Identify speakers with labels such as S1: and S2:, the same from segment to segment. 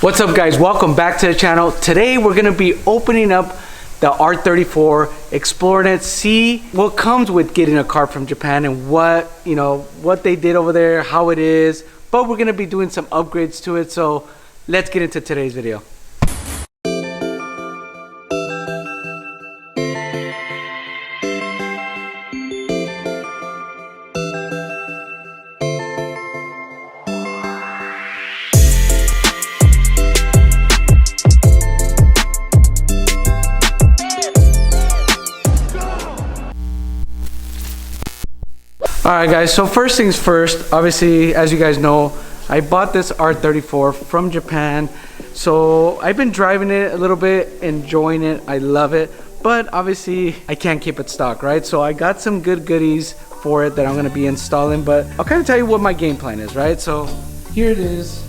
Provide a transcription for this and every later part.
S1: What's up guys, welcome back to the channel. Today we're gonna be opening up the R34, exploring it, see what comes with getting a car from Japan and what they did over there, how it is. But we're gonna be doing some upgrades to it, so let's get into today's video. Alright guys, so first things first, obviously as you guys know, I bought this R34 from Japan. So I've been driving it a little bit, enjoying it, I love it, but obviously I can't keep it stock, right? So I got some good goodies for it that I'm going to be installing, but I'll kind of tell you what my game plan is, right? So here it is,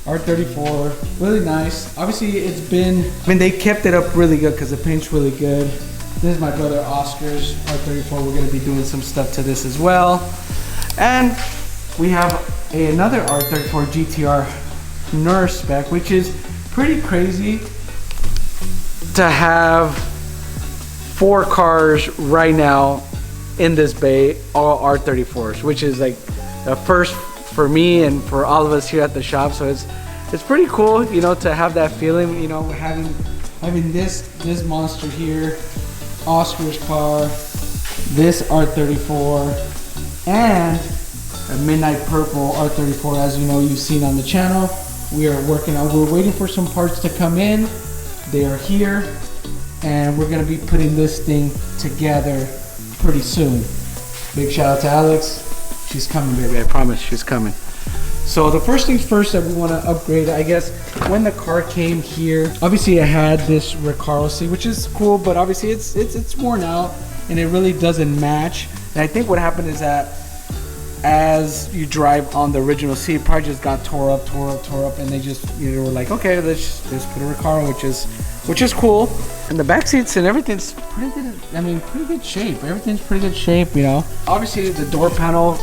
S1: R34, really nice. Obviously they kept it up really good because the paint's really good. This is my brother Oscar's R34. We're going to be doing some stuff to this as well. And we have another R34 GTR nurse spec, which is pretty crazy to have 4 cars right now in this bay, all R34s, which is like a first for me and for all of us here at the shop. So it's pretty cool, you know, to have that feeling, you know, having this monster here, Oscar's car, this R34, and a midnight purple R34. As you know, you've seen on the channel, we're waiting for some parts to come in. They are here, and we're gonna be putting this thing together pretty soon. Big shout out to Alex. She's coming, baby, I promise she's coming. So the first things first that we want to upgrade, I guess, when the car came here, obviously I had this Recaro seat, which is cool, but obviously it's worn out and it really doesn't match. And I think what happened is that as you drive on the original seat, it probably just got tore up, and they just, you know, were like, okay, let's put a Recaro, which is cool. And the back seats and everything's pretty good. I mean, pretty good shape. Everything's pretty good shape, you know. Obviously the door panel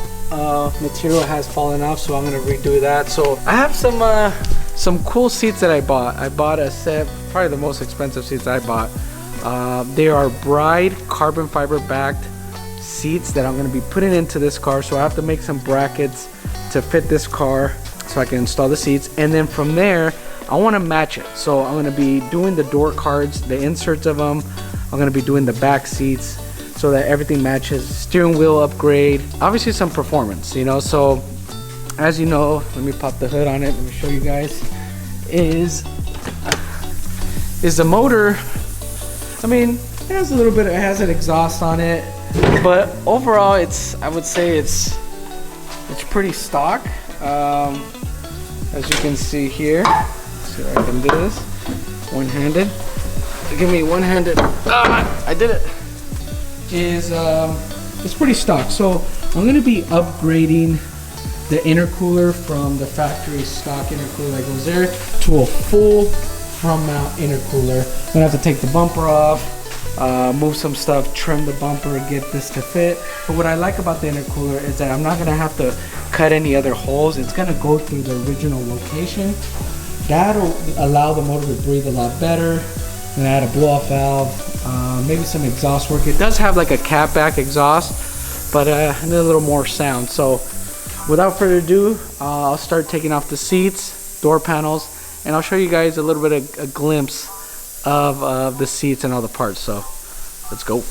S1: material has fallen off, so I'm gonna redo that. So I have some cool seats that I bought. I bought a set, probably the most expensive seats I bought. They are Bride carbon fiber backed seats that I'm gonna be putting into this car. So I have to make some brackets to fit this car so I can install the seats, and then from there I want to match it. So I'm gonna be doing the door cards, the inserts of them. I'm gonna be doing the back seats, so that everything matches. Steering wheel upgrade, obviously some performance, you know. So as you know, let me pop the hood on it, let me show you guys, is the motor. I mean, it has a little bit, it has an exhaust on it, but overall I would say it's pretty stock. As you can see here, let's see if I can do this one-handed. Give me one-handed. I did it. It's pretty stock. So I'm going to be upgrading the intercooler from the factory stock intercooler that goes there to a full front mount intercooler. I'm going to have to take the bumper off, move some stuff, trim the bumper, get this to fit. But what I like about the intercooler is that I'm not going to have to cut any other holes. It's going to go through the original location. That'll allow the motor to breathe a lot better. And add a blow-off valve, maybe some exhaust work. It does have like a catback exhaust, but I need a little more sound. So without further ado, I'll start taking off the seats, door panels, and I'll show you guys a little bit of a glimpse of the seats and all the parts. So let's go.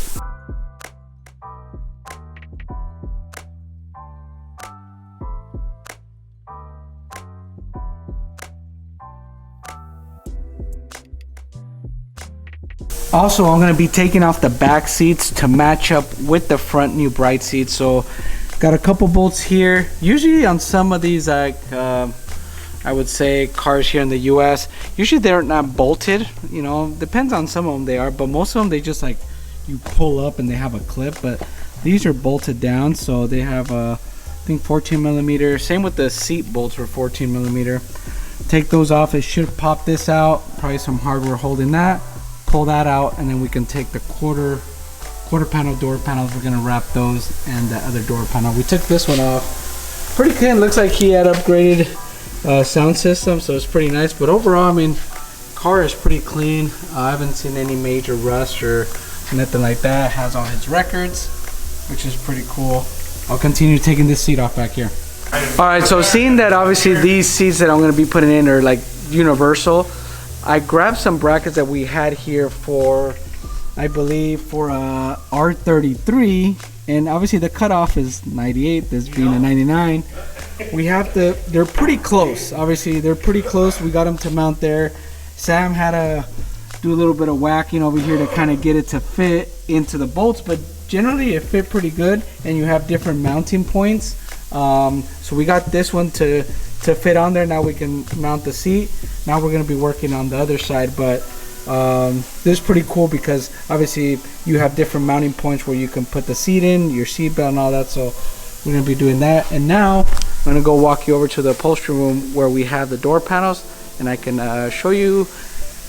S1: Also, I'm going to be taking off the back seats to match up with the front new Bride seats. So got a couple bolts here. Usually on some of these, like I would say cars here in the US, usually they're not bolted, you know, depends on some of them they are, but most of them they just like you pull up and they have a clip. But these are bolted down, so they have I think 14 millimeter. Same with the seat bolts are 14 millimeter. Take those off. It should pop this out, probably some hardware holding that. Pull that out, and then we can take the quarter panel door panels. We're gonna wrap those and the other door panel. We took this one off. Pretty clean. Looks like he had upgraded sound system, so it's pretty nice. But overall, I mean, car is pretty clean. I haven't seen any major rust or nothing like that. It has all his records, which is pretty cool. I'll continue taking this seat off back here. All right, so seeing that obviously these seats that I'm going to be putting in are like universal, I grabbed some brackets that we had here for, I believe, for a R33, and obviously the cutoff is 98, this being a 99. We have to, they're pretty close. Obviously, they're pretty close. We got them to mount there. Sam had to do a little bit of whacking over here to kind of get it to fit into the bolts, but generally it fit pretty good, and you have different mounting points. So we got this one to fit on there. Now we can mount the seat. Now we're going to be working on the other side, but this is pretty cool because obviously you have different mounting points where you can put the seat in, your seat belt and all that. So we're going to be doing that. And now I'm going to go walk you over to the upholstery room where we have the door panels, and I can show you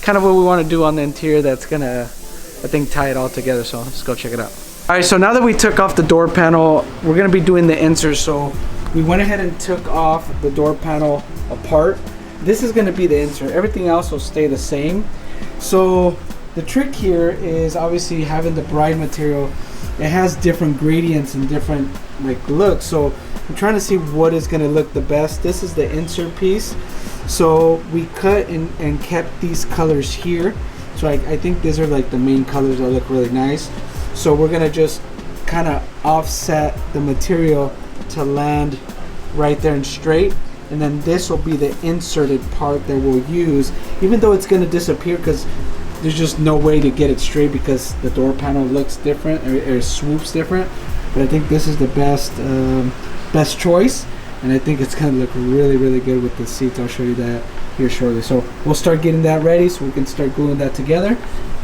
S1: kind of what we want to do on the interior that's going to, I think, tie it all together. So let's go check it out. All right, so now that we took off the door panel, we're going to be doing the inserts. So we went ahead and took off the door panel apart. This is going to be the insert. Everything else will stay the same. So the trick here is obviously having the bride material. It has different gradients and different like looks. So I'm trying to see what is going to look the best. This is the insert piece. So we cut and kept these colors here. So I think these are like the main colors that look really nice. So we're going to just kind of offset the material to land right there and straight, and then this will be the inserted part that we'll use, even though it's going to disappear because there's just no way to get it straight because the door panel looks different or swoops different. But I think this is the best choice, and I think it's going to look really, really good with the seats. I'll show you that here shortly. So we'll start getting that ready so we can start gluing that together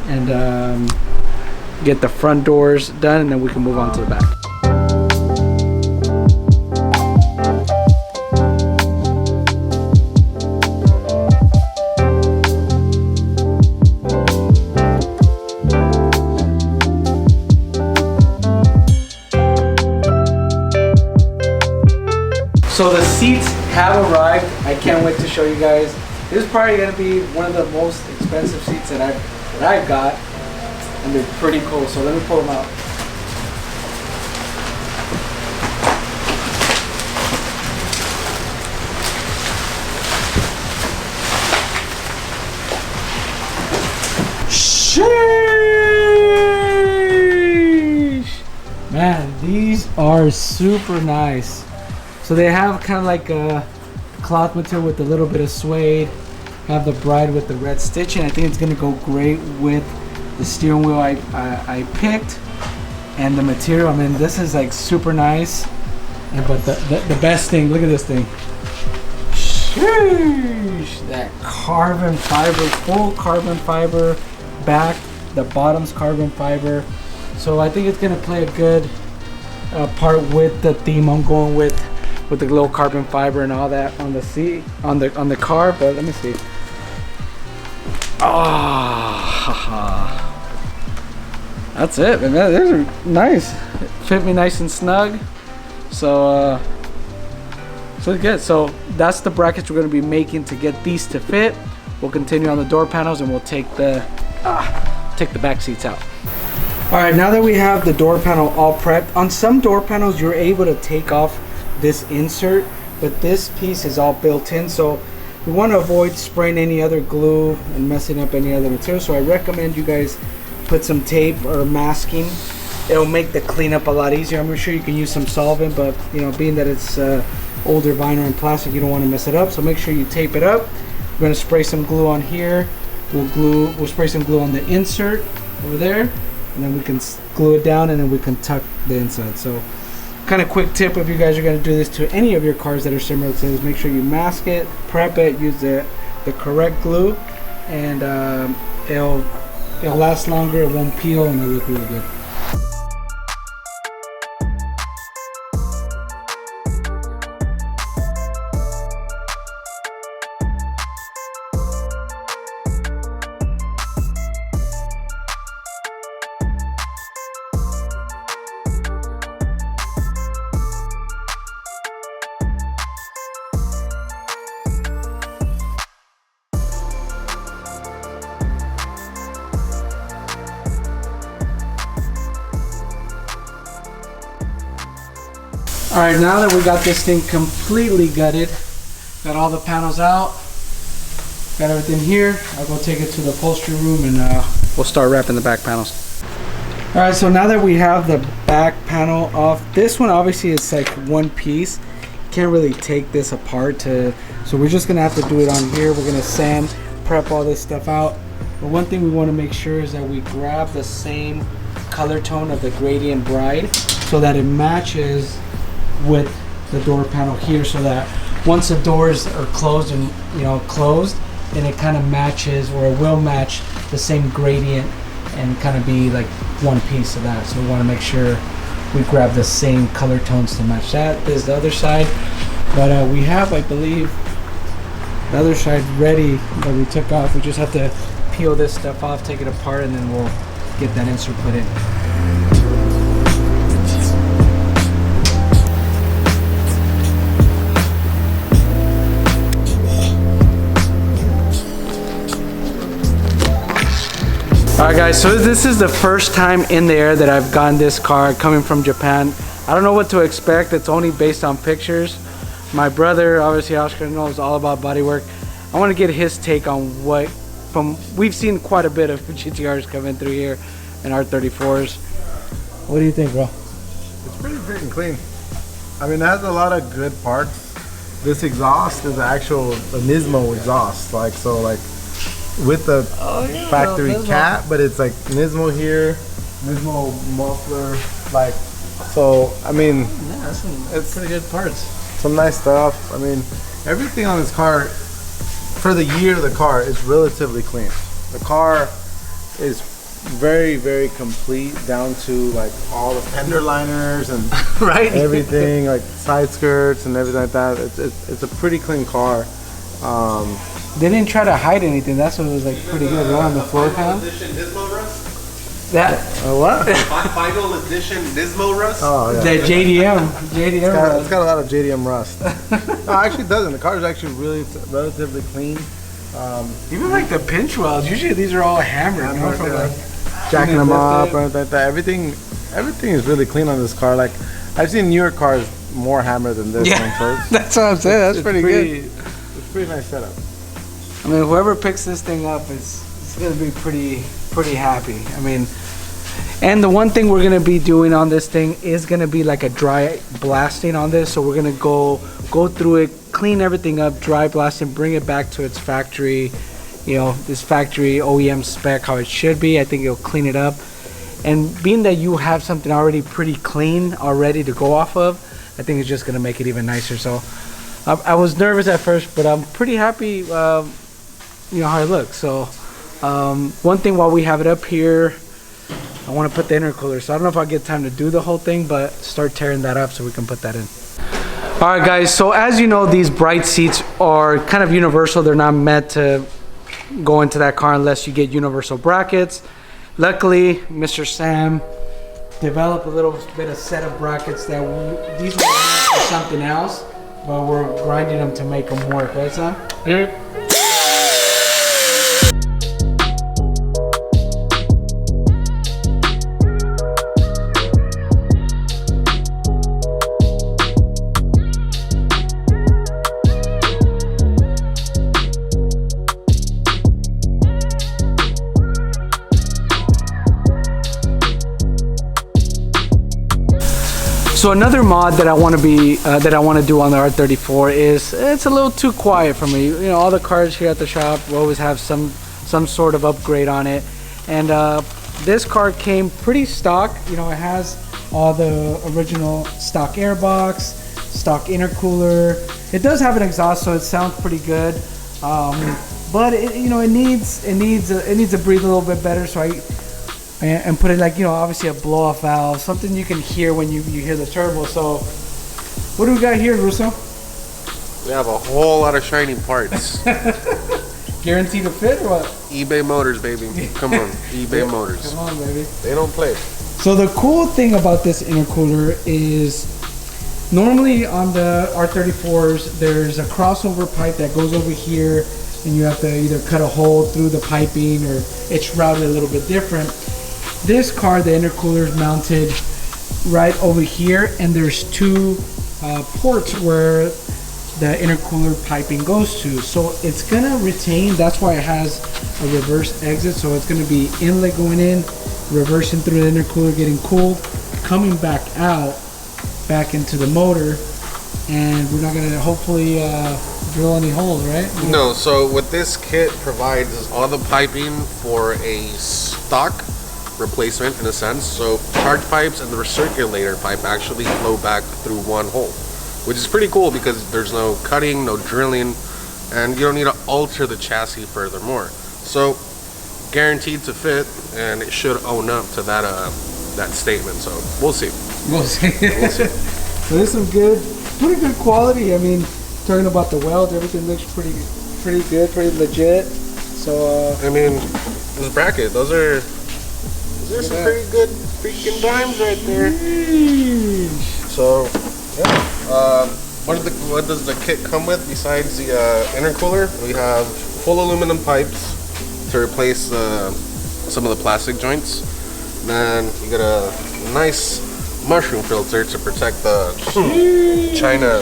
S1: and get the front doors done, and then we can move on to the back. So the seats have arrived. I can't wait to show you guys. This is probably going to be one of the most expensive seats that I've got, and they're pretty cool. So let me pull them out. Sheesh! Man, these are super nice. So they have kind of like a cloth material with a little bit of suede. Have the bride with the red stitching. I think it's gonna go great with the steering wheel I picked and the material. I mean, this is like super nice. And but the best thing, look at this thing. Sheesh! That carbon fiber, full carbon fiber back. The bottom's carbon fiber. So I think it's gonna play a good part with the theme I'm going with the little carbon fiber and all that on the seat, on the car. But let me see. That's it, man. These are nice. Fit me nice and snug. So so good. So that's the brackets we're going to be making to get these to fit. We'll continue on the door panels, and we'll take the back seats out. All right, now that we have the door panel all prepped, on some door panels you're able to take off this insert, but this piece is all built in, so we want to avoid spraying any other glue and messing up any other material. So I recommend you guys put some tape or masking. It'll make the cleanup a lot easier. I'm sure you can use some solvent, but you know, being that it's older vinyl and plastic, you don't want to mess it up. So make sure you tape it up. We're going to spray some glue on here. We'll spray some glue on the insert over there, and then we can glue it down, and then we can tuck the inside. So kind of quick tip, if you guys are going to do this to any of your cars that are similar to this, make sure you mask it, prep it, use the correct glue, and it'll last longer, it won't peel, and it'll look really good. All right, now that we got this thing completely gutted, got all the panels out, got everything here, I'll go take it to the upholstery room and we'll start wrapping the back panels. All right, so now that we have the back panel off, this one obviously is like one piece. Can't really take this apart so we're just gonna have to do it on here. We're gonna sand, prep all this stuff out. But one thing we wanna make sure is that we grab the same color tone of the gradient bright so that it matches with the door panel here, so that once the doors are closed and closed, then it kind of matches, or it will match the same gradient and kind of be like one piece of that. So we want to make sure we grab the same color tones to match that. This is the other side, but we have, I believe, the other side ready that we took off. We just have to peel this stuff off, take it apart, and then we'll get that insert put in. Alright guys, so this is the first time in the air that I've gotten this car coming from Japan. I don't know what to expect. It's only based on pictures. My brother, obviously Oscar, knows all about bodywork. I want to get his take on we've seen quite a bit of GTRs coming through here and R34s. What do you think, bro?
S2: It's pretty freaking clean. I mean, it has a lot of good parts. This exhaust is actual Nismo exhaust, with the factory cat, but it's like Nismo here, Nismo muffler, so I mean,
S1: yeah, it's pretty good parts.
S2: Some nice stuff. I mean, everything on this car, for the year of the car, is relatively clean. The car is very, very complete, down to like all the fender liners and
S1: right,
S2: everything, like side skirts and everything like that. It's a pretty clean car.
S1: They didn't try to hide anything. That's what was like pretty good. Right on the floor panel.
S3: Edition Nismo rust?
S1: That
S2: what?
S3: Final edition Nismo rust?
S2: Oh yeah.
S1: The JDM
S2: it's got a lot of JDM rust. No, actually it doesn't. The car is actually really relatively clean.
S1: Even like the pinch welds. Usually these are all hammered. You know, from like
S2: jacking them up and like that. Everything is really clean on this car. Like I've seen newer cars more hammered than this one. So
S1: that's what I'm saying. That's pretty good.
S2: It's a pretty nice setup.
S1: I mean, whoever picks this thing up is gonna be pretty happy. I mean, and the one thing we're gonna be doing on this thing is gonna be like a dry blasting on this. So we're gonna go through it, clean everything up, dry blast and bring it back to its factory, this factory OEM spec, how it should be. I think it'll clean it up. And being that you have something already pretty clean already to go off of, I think it's just gonna make it even nicer. So I was nervous at first, but I'm pretty happy how it looks. So one thing while we have it up here, I want to put the intercooler. So I don't know if I'll get time to do the whole thing, but start tearing that up so we can put that in. All right guys, so as you know, these bright seats are kind of universal. They're not meant to go into that car unless you get universal brackets. Luckily, Mr. Sam developed a little bit of set of brackets that these were for something else, but we're grinding them to make them work, right, Sam? Yeah. So another mod that I want to do on the R34 is it's a little too quiet for me. All the cars here at the shop will always have some sort of upgrade on it, and this car came pretty stock. It has all the original stock airbox, stock intercooler. It does have an exhaust, so it sounds pretty good. But it needs to breathe a little bit better. So and put it like, obviously a blow off valve, something you can hear when you hear the turbo. So what do we got here, Russo?
S3: We have a whole lot of shiny parts.
S1: Guaranteed to fit or what?
S3: eBay Motors, baby. Come on, eBay Motors.
S1: Come on, baby.
S3: They don't play.
S1: So the cool thing about this intercooler is normally on the R34s, there's a crossover pipe that goes over here, and you have to either cut a hole through the piping or it's routed a little bit different. This car, the intercooler is mounted right over here, and there's two ports where the intercooler piping goes to. So it's gonna retain, that's why it has a reverse exit. So it's gonna be inlet going in, reversing through the intercooler, getting cooled, coming back out, back into the motor, and we're not gonna hopefully drill any holes, right?
S3: No, so what this kit provides is all the piping for a stock replacement in a sense. So charge pipes and the recirculator pipe actually flow back through one hole, which is pretty cool because there's no cutting, no drilling, and you don't need to alter the chassis furthermore. So guaranteed to fit, and it should own up to that that statement. So we'll see.
S1: We'll see.
S3: We'll see.
S1: So there's some pretty good quality. I mean, talking about the welds, everything looks pretty good, pretty legit. So
S3: I mean, this bracket, those are some pretty good freaking dimes right there. So yeah. What does the kit come with besides the intercooler? We have full aluminum pipes to replace some of the plastic joints. Then you get a nice mushroom filter to protect the China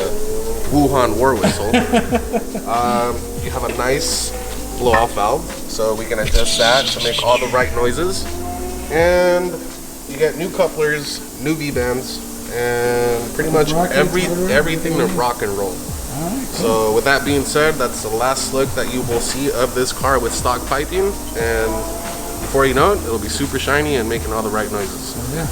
S3: Wuhan war whistle. You have a nice blow-off valve, so we can adjust that to make all the right noises. And you get new couplers, new V-bands, and pretty much everything to rock and roll. So with that being said, that's the last look that you will see of this car with stock piping, and before you know it, it'll be super shiny and making all the right noises.
S1: yeah.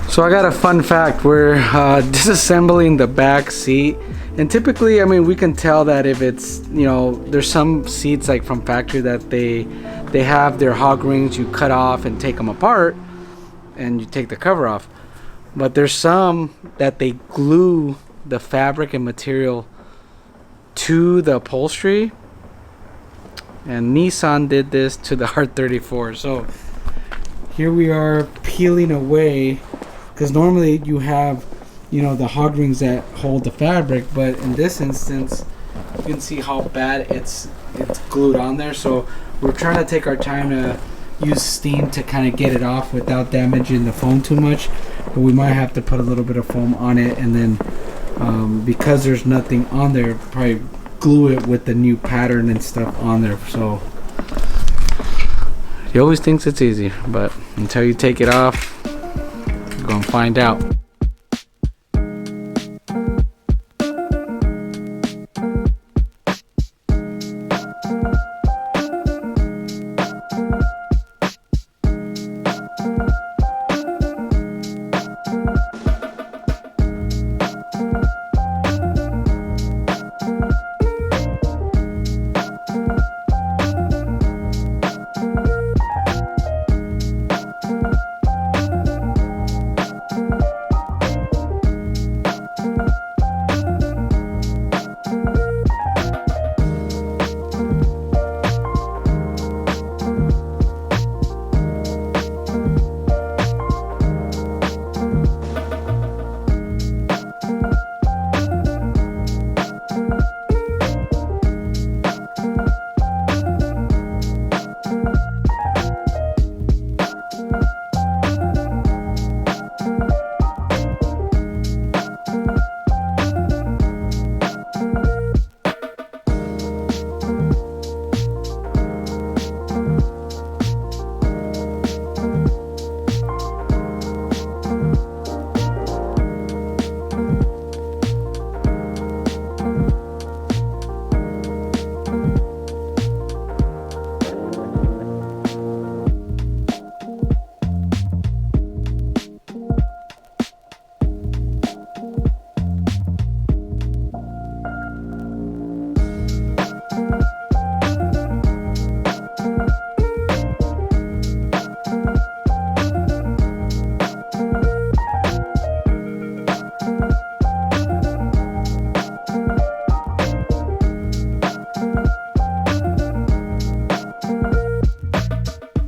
S1: So I got a fun fact. We're disassembling the back seat, and typically, I mean, we can tell that if it's, you know, there's some seats like from factory that they have their hog rings, you cut off and take them apart and you take the cover off, but there's some that they glue the fabric and material to the upholstery, and Nissan did this to the R34. So here we are peeling away, because normally you have, you know, the hog rings that hold the fabric, but in this instance you can see how bad it's glued on there. So we're trying to take our time to use steam to kind of get it off without damaging the foam too much, but we might have to put a little bit of foam on it, and then because there's nothing on there, probably glue it with the new pattern and stuff on there. So he always thinks it's easy, but until you take it off, you're gonna find out.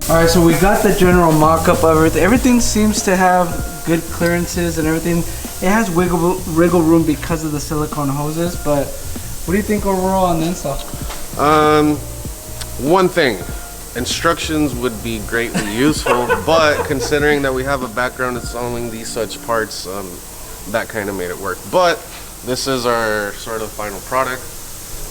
S1: Alright, so we got the general mock-up of everything. Everything seems to have good clearances and everything. It has wiggle room because of the silicone hoses, but what do you think overall on the install?
S3: One thing, instructions would be greatly useful, but considering that we have a background installing these such parts, that kind of made it work. But this is our sort of final product.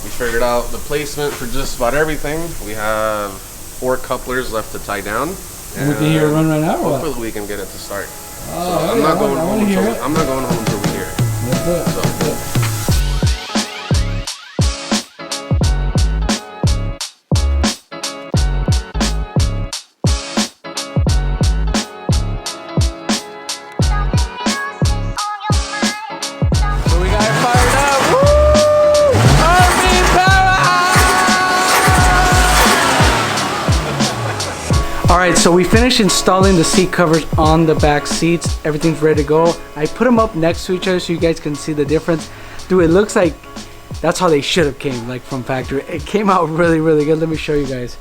S3: We figured out the placement for just about everything. We have 4 couplers left to tie down.
S1: And we can hear it run right now, or what?
S3: Hopefully we can get it to start.
S1: Oh,
S3: so I'm not going home until we hear it.
S1: Let's do it.
S3: So.
S1: Alright, so we finished installing the seat covers on the back seats. Everything's ready to go. I put them up next to each other so you guys can see the difference. Dude, it looks like that's how they should have came, like from factory. It came out really, really good. Let me show you guys.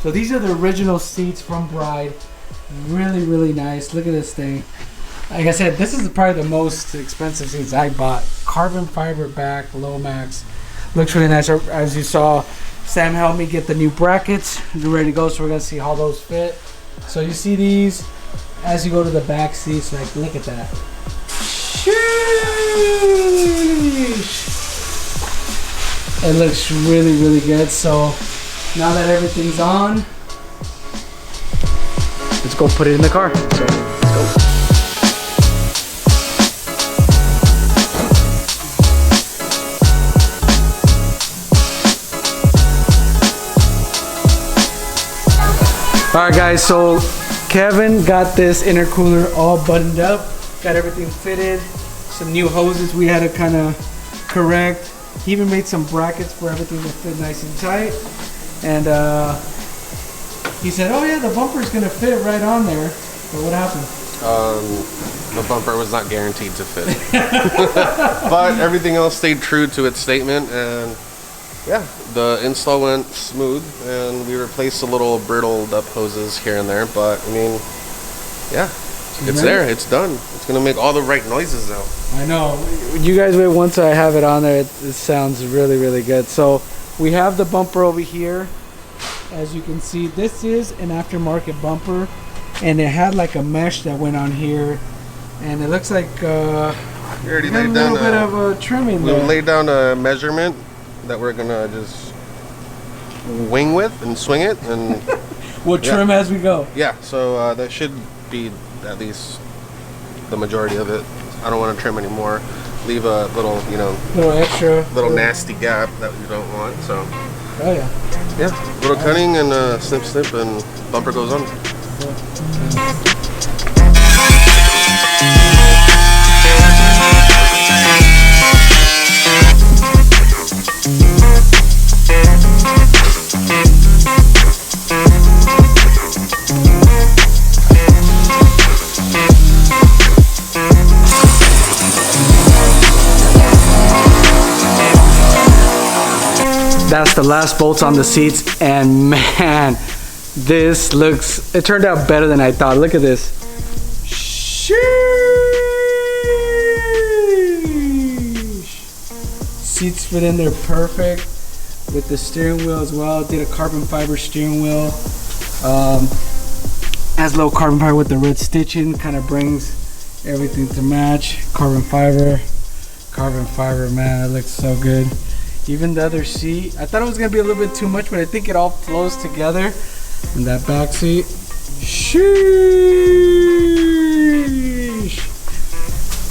S1: So these are the original seats from Bride. Really, really nice. Look at this thing. Like I said, this is probably the most expensive seats I bought. Carbon fiber back, Lomax. Looks really nice. As you saw, Sam helped me get the new brackets. They're ready to go, so we're gonna see how those fit. So you see these as you go to the back seats. Like, look at that. Sheesh. It looks really, really good. So now that everything's on, let's go put it in the car. So let's go. Alright guys, so Kevin got this intercooler all buttoned up, got everything fitted, some new hoses we had to kind of correct. He even made some brackets for everything to fit nice and tight. And he said, oh yeah, the bumper's gonna fit right on there. But what happened?
S3: The bumper was not guaranteed to fit. But everything else stayed true to its statement, and yeah, the install went smooth, and we replaced the little brittled up hoses here and there, but I mean, yeah, it's there, it's done. It's gonna make all the right noises now.
S1: I know. You guys wait once I have it on there, it sounds really, really good. So we have the bumper over here. As you can see, this is an aftermarket bumper, and it had like a mesh that went on here, and it looks like
S3: we already laid
S1: a
S3: down
S1: little bit of a trimming
S3: we
S1: there.
S3: laid down a measurement that we're gonna just wing with and swing it, and
S1: we'll trim as we go.
S3: Yeah, so that should be at least the majority of it. I don't want to trim anymore. Leave a little, you know, little nasty gap that we don't want. So
S1: oh yeah,
S3: little cutting and snip snip, and bumper goes on.
S1: That's the last bolts on the seats, and man, this looks, it turned out better than I thought. Look at this. Sheesh. Seats fit in there perfect with the steering wheel as well. Did a carbon fiber steering wheel. Has low carbon fiber with the red stitching, kind of brings everything to match. Carbon fiber, man, it looks so good. Even the other seat, I thought it was gonna be a little bit too much, but I think it all flows together. And that back seat, sheesh.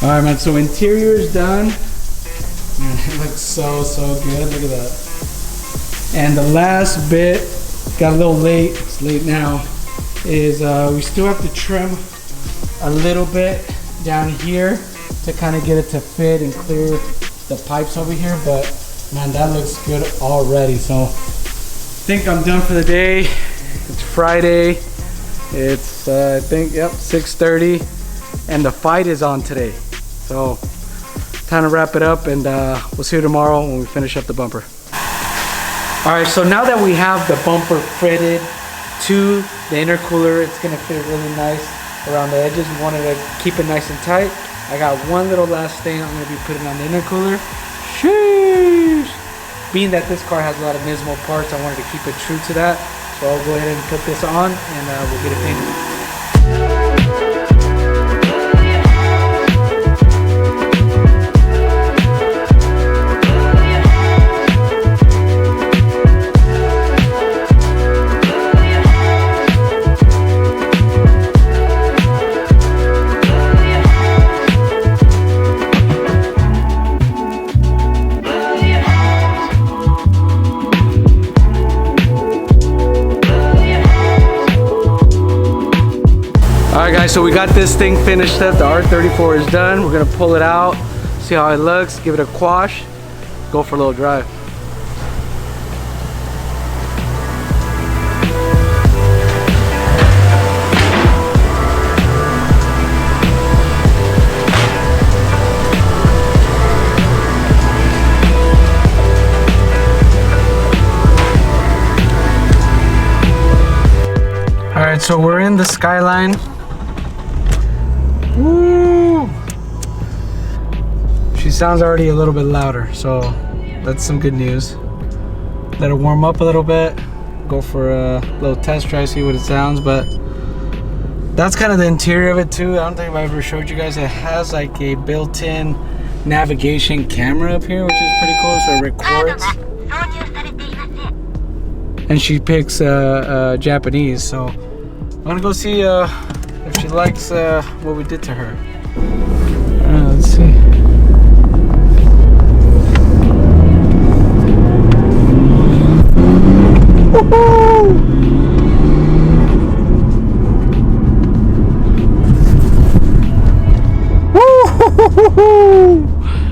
S1: All right, man, so interior is done. Man, it looks so, so good, look at that. And the last bit, got a little late, it's late now, is we still have to trim a little bit down here to kind of get it to fit and clear the pipes over here, but man, that looks good already. So I think I'm done for the day. It's Friday. It's I think, yep, 6:30, and the fight is on today. So time to wrap it up, and we'll see you tomorrow when we finish up the bumper. All right, so now that we have the bumper fitted to the intercooler, it's gonna fit really nice around the edges. We wanted to keep it nice and tight. I got one little last stain I'm gonna be putting on the intercooler. Sheesh! Being that this car has a lot of Nismo parts, I wanted to keep it true to that. So I'll go ahead and put this on and we'll get it painted. Alright guys, so we got this thing finished up. The R34 is done. We're gonna pull it out, see how it looks, give it a quash, go for a little drive. Alright, so we're in the Skyline. Woo! She sounds already a little bit louder, so that's some good news. Let it warm up a little bit, go for a little test drive, see what it sounds. But that's kind of the interior of it too. I don't think I've ever showed you guys. It has like a built-in navigation camera up here, which is pretty cool, so it records. And she picks Japanese, so I'm gonna go see if she likes what we did to her. Let's see.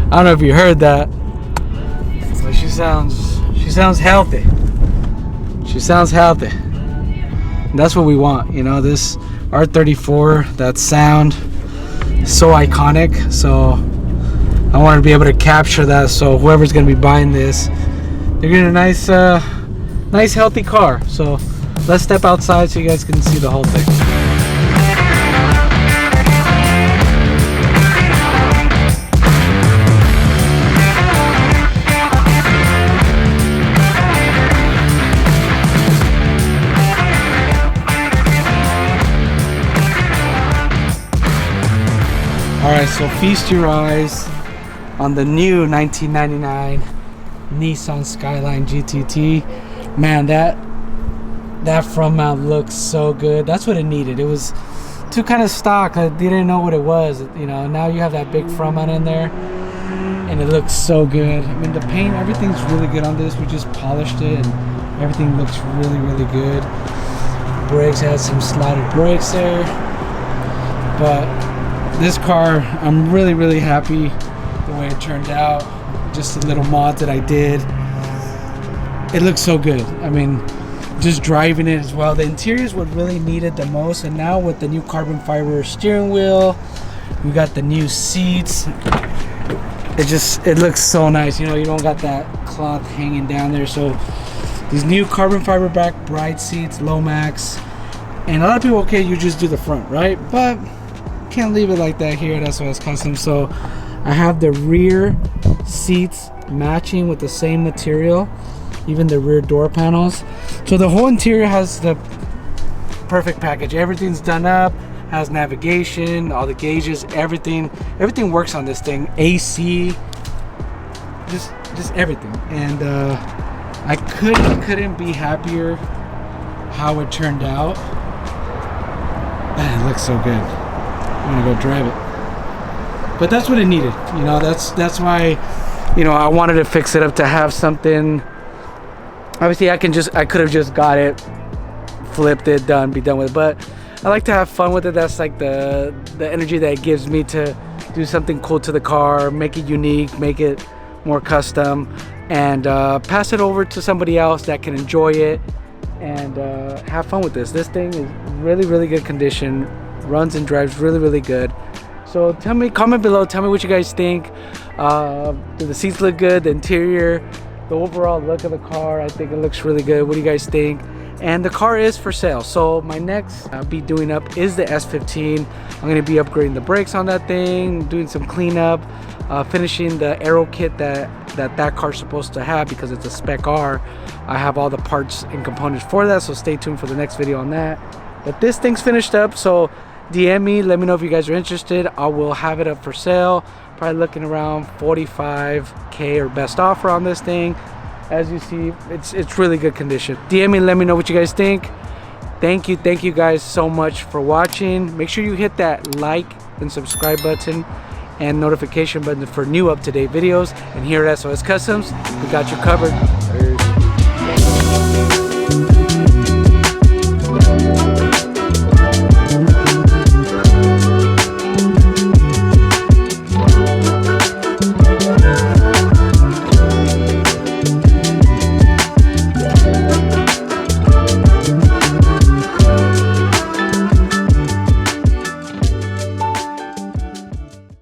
S1: I don't know if you heard that, but she sounds healthy. She sounds healthy. And that's what we want, you know, this R34, that sound is so iconic. So I wanted to be able to capture that, so whoever's gonna be buying this, they're getting a nice nice healthy car. So let's step outside so you guys can see the whole thing. Alright, so feast your eyes on the new 1999 Nissan Skyline GT-t. Man, that front mount looks so good. That's what it needed. It was too kind of stock. I didn't know what it was. You know, now you have that big front mount in there, and it looks so good. I mean, the paint, everything's really good on this. We just polished it, and everything looks really, really good. Brakes has some slotted brakes there, but this car, I'm really, really happy the way it turned out. Just the little mods that I did. It looks so good. I mean, just driving it as well. The interior is what really needed the most. And now with the new carbon fiber steering wheel, we got the new seats. It looks so nice. You know, you don't got that cloth hanging down there. So these new carbon fiber back bride seats, Lomax. And a lot of people, okay, you just do the front, right? But can't leave it like that here. That's why it's custom. So I have the rear seats matching with the same material, even the rear door panels. So the whole interior has the perfect package. Everything's done up, has navigation, all the gauges, everything works on this thing. AC, just everything. And I couldn't be happier how it turned out. Man, it looks so good. I'm gonna go drive it. But that's what it needed, you know. That's why, you know, I wanted to fix it up to have something. Obviously I could have just got it, flipped it, done, be done with it, but I like to have fun with it. That's like the energy that it gives me to do something cool to the car, make it unique, make it more custom, and pass it over to somebody else that can enjoy it and have fun with this. This thing is really, really good condition, runs and drives really, really good. So tell me, comment below, tell me what you guys think. Do the seats look good? The interior, the overall look of the car, I think it looks really good. What do you guys think? And the car is for sale. So my next I'll be doing up is the S15. I'm going to be upgrading the brakes on that thing, doing some cleanup, finishing the aero kit that car's supposed to have because it's a spec R. I have all the parts and components for that, so stay tuned for the next video on that. But this thing's finished up, so DM me, let me know if you guys are interested. I will have it up for sale, probably looking around 45K or best offer on this thing. As you see, it's really good condition. DM me, let me know what you guys think. Thank you guys so much for watching. Make sure you hit that like and subscribe button and notification button for new up-to-date videos. And here at SOS Customs, we got you covered.